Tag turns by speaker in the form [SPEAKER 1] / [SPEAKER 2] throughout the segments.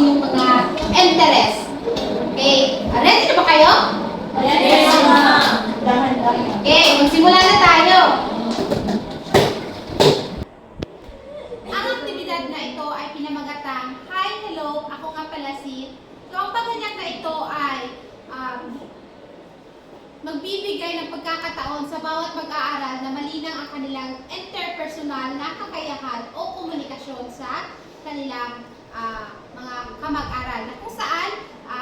[SPEAKER 1] inyong mga interest. Okay, ready na ba kayo?
[SPEAKER 2] Yes, ma'am.
[SPEAKER 1] Okay, magsimula na tayo. Ang aktibidad na ito ay pinamagatang Hi, Hello, ako nga pala si. So, ang pagganyak na ito ay magbibigay ng pagkakataon sa bawat mag-aaral na malinang ang kanilang interpersonal na kakayahan o komunikasyon sa kanilang mga kamag-aral na kung saan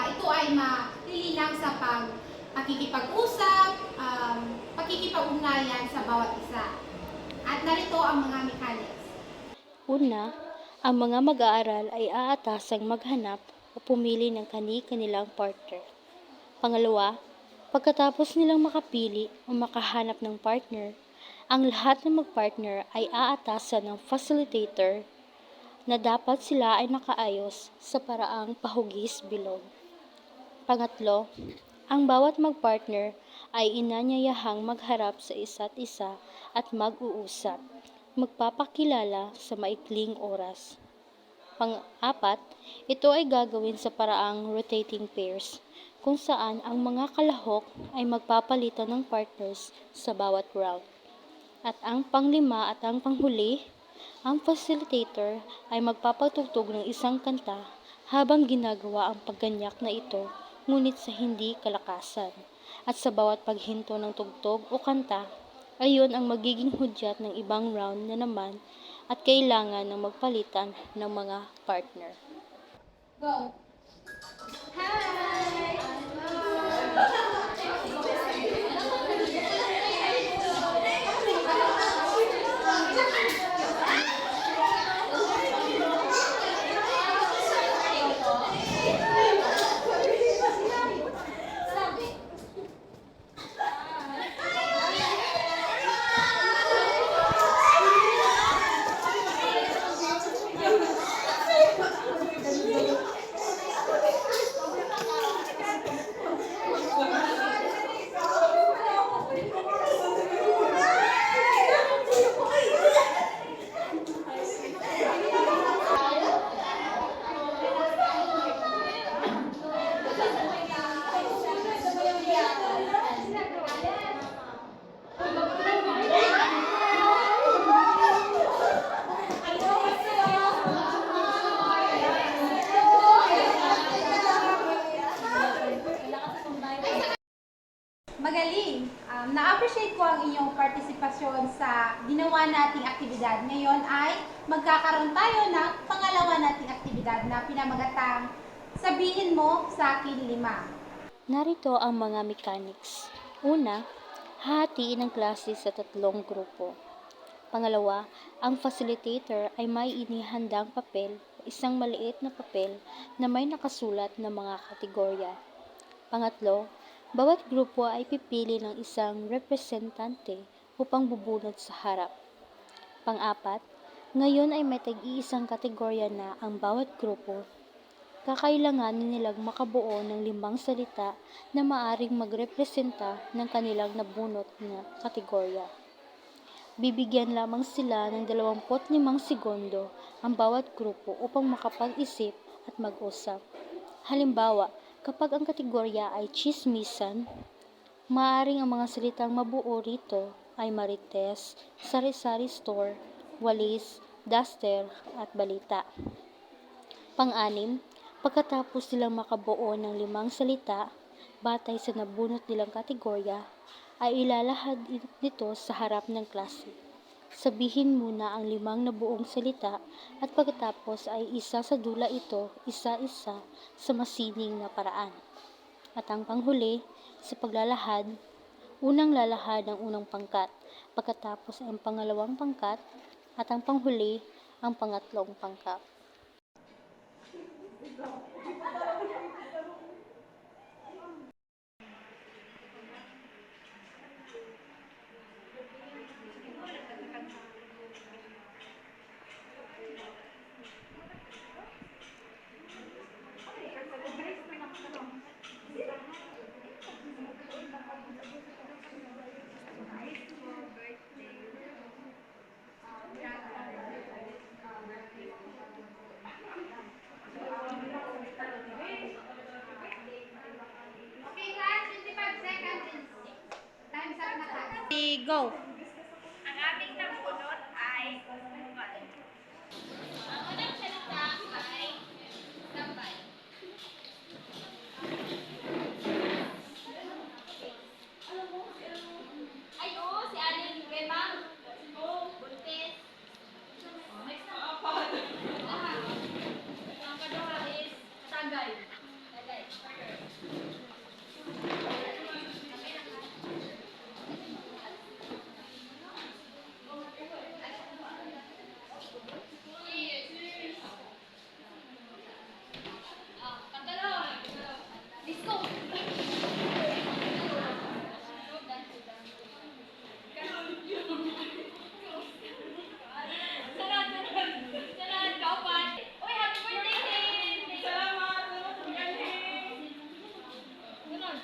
[SPEAKER 1] ito ay malilinang sa pakikipag-usap, pakikipag-ugnayan sa bawat isa. At narito ang mga mechanics.
[SPEAKER 2] Una, ang mga mag-aaral ay aatasang maghanap o pumili ng kani-kanilang partner. Pangalawa, pagkatapos nilang makapili o makahanap ng partner, ang lahat ng mag-partner ay aatasan ng facilitator na dapat sila ay nakaayos sa paraang pahugis-bilog. Pangatlo, ang bawat mag-partner ay inanyayahang magharap sa isa't isa at mag-uusap, magpapakilala sa maikling oras. Pang-apat, ito ay gagawin sa paraang rotating pairs, kung saan ang mga kalahok ay magpapalitan ng partners sa bawat round. At ang panglima at ang panghuli, ang facilitator ay magpapatugtog ng isang kanta habang ginagawa ang pagganyak na ito, ngunit sa hindi kalakasan. At sa bawat paghinto ng tugtog o kanta, ayon ang magiging hudyat ng ibang round na naman at kailangan ng magpalitan ng mga partner.
[SPEAKER 1] Go! Hi! Magaling! Na-appreciate ko ang inyong partisipasyon sa ginawa nating aktibidad. Ngayon ay magkakaroon tayo ng pangalawa nating aktibidad na pinamagatang Sabihin Mo sa Akin 5.
[SPEAKER 2] Narito ang mga mechanics. Una, hahatiin ang klase sa 3 grupo. Pangalawa, ang facilitator ay may inihandang papel o isang maliit na papel na may nakasulat na mga kategorya. Pangatlo, bawat grupo ay pipili ng isang representante upang bubunot sa harap. Pang-apat, ngayon ay may tag-iisang kategorya na ang bawat grupo. Kakailanganin nilang makabuo ng 5 salita na maaring magrepresenta ng kanilang nabunot na kategorya. Bibigyan lamang sila ng 25 segundo ang bawat grupo upang makapag-isip at mag-usap. Halimbawa, kapag ang kategorya ay tsismisan, maaaring ang mga salitang mabuo rito ay marites, sari-sari store, walis, duster, at balita. Pang-anim, pagkatapos silang makabuo ng 5 salita, batay sa nabunot nilang kategorya, ay ilalahad nito sa harap ng klase. Sabihin muna ang 5 nabuong salita at pagkatapos ay isa sa dula ito, isa-isa sa masining na paraan. At ang panghuli, sa paglalahad, unang lalahad ang unang pangkat, pagkatapos ang pangalawang pangkat, at ang panghuli, ang pangatlong pangkat. Go!
[SPEAKER 3] Ang aming nabunot ay kuskupan.
[SPEAKER 1] Ang unang salita ay tambay. Ay, oo, si Aling Bemang. Buntis. Next na apat. Ang kaduha is tagay. Tagay. Pagdalaw. Disco. Salamat, kaupan. Uy, happy birthday, Tin! Salamat! Sunod.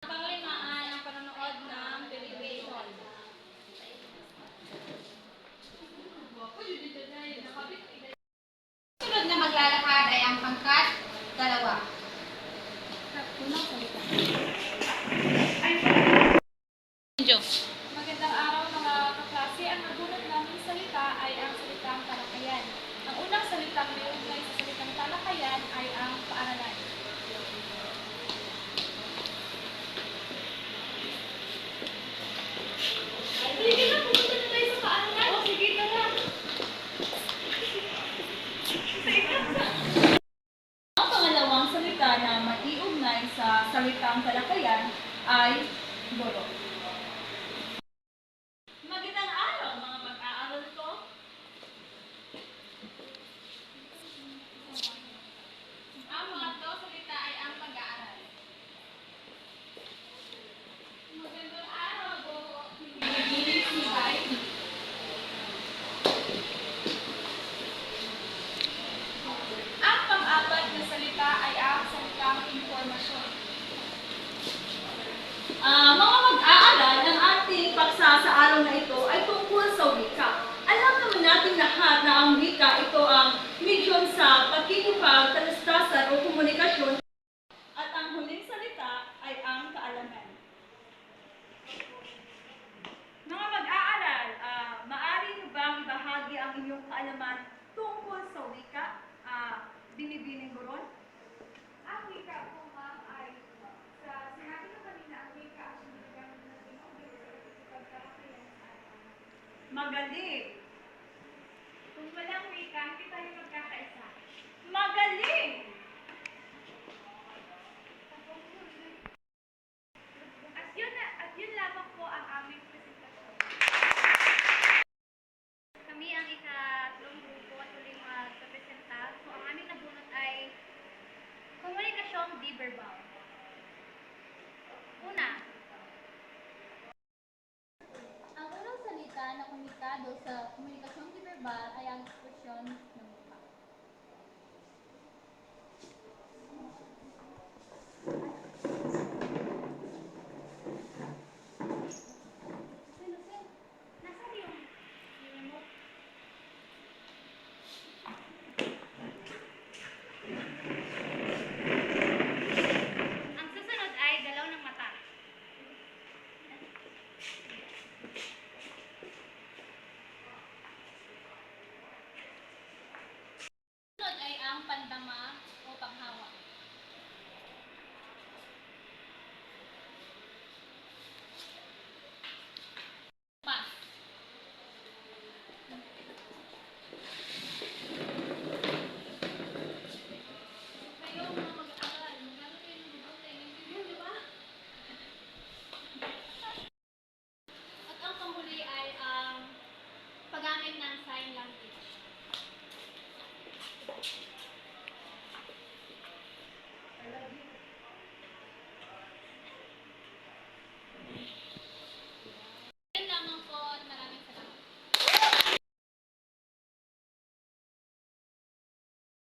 [SPEAKER 1] Panglimaan ang panonood ng television. Sunod na maglalakad ay ang pangkat dalawa.
[SPEAKER 3] Magandang araw mga kaklase. Ang nabunot naming salita ay ang salitang talakayan. Ang unang salitang mayroon sa salitang talakayan ay ang paaralan. Sige na, pumunta na tayo sa paaralan. Oh, sige ka na. Ang pangalawang salita na maiugnay sa salitang talakayan ay guro. Magandang araw mga mag-aaral ko.
[SPEAKER 1] Ang pangatlong salita ay ang pag-aaral. Magandang araw po. Pinipilit si Bay.
[SPEAKER 3] Ang pang-apat na salita ay ang salitang impormasyon. Mga mag-aaral, ang ating paksa sa araw na ito ay tungkol sa wika. Alam naman natin lahat na ang wika ito ang medium sa pagkikipagtalastasan o komunikasyon at ang huling salita ay ang kaalaman. Mga mag-aaral, maaari niyo bang ibahagi ang inyong kaalaman tungkol sa wika? Binibining Buron? Ang wika po, ma'am, ay sinabi na kanina, ang wika ang sinigang ng Pinoy sa pagkakatayan sa atin. Magaling! Kung walang wika, hindi tayo magkakaisa. Magaling! At yun lamang po ang aming presentasyon. Kami ang ikatlong grupo at huling magpapresenta. So, ang aming nabunot ay komunikasyong di-verbal. Una,
[SPEAKER 2] Ang unang salita na komunikado sa komunikasyong verbal ay ang ekspresyon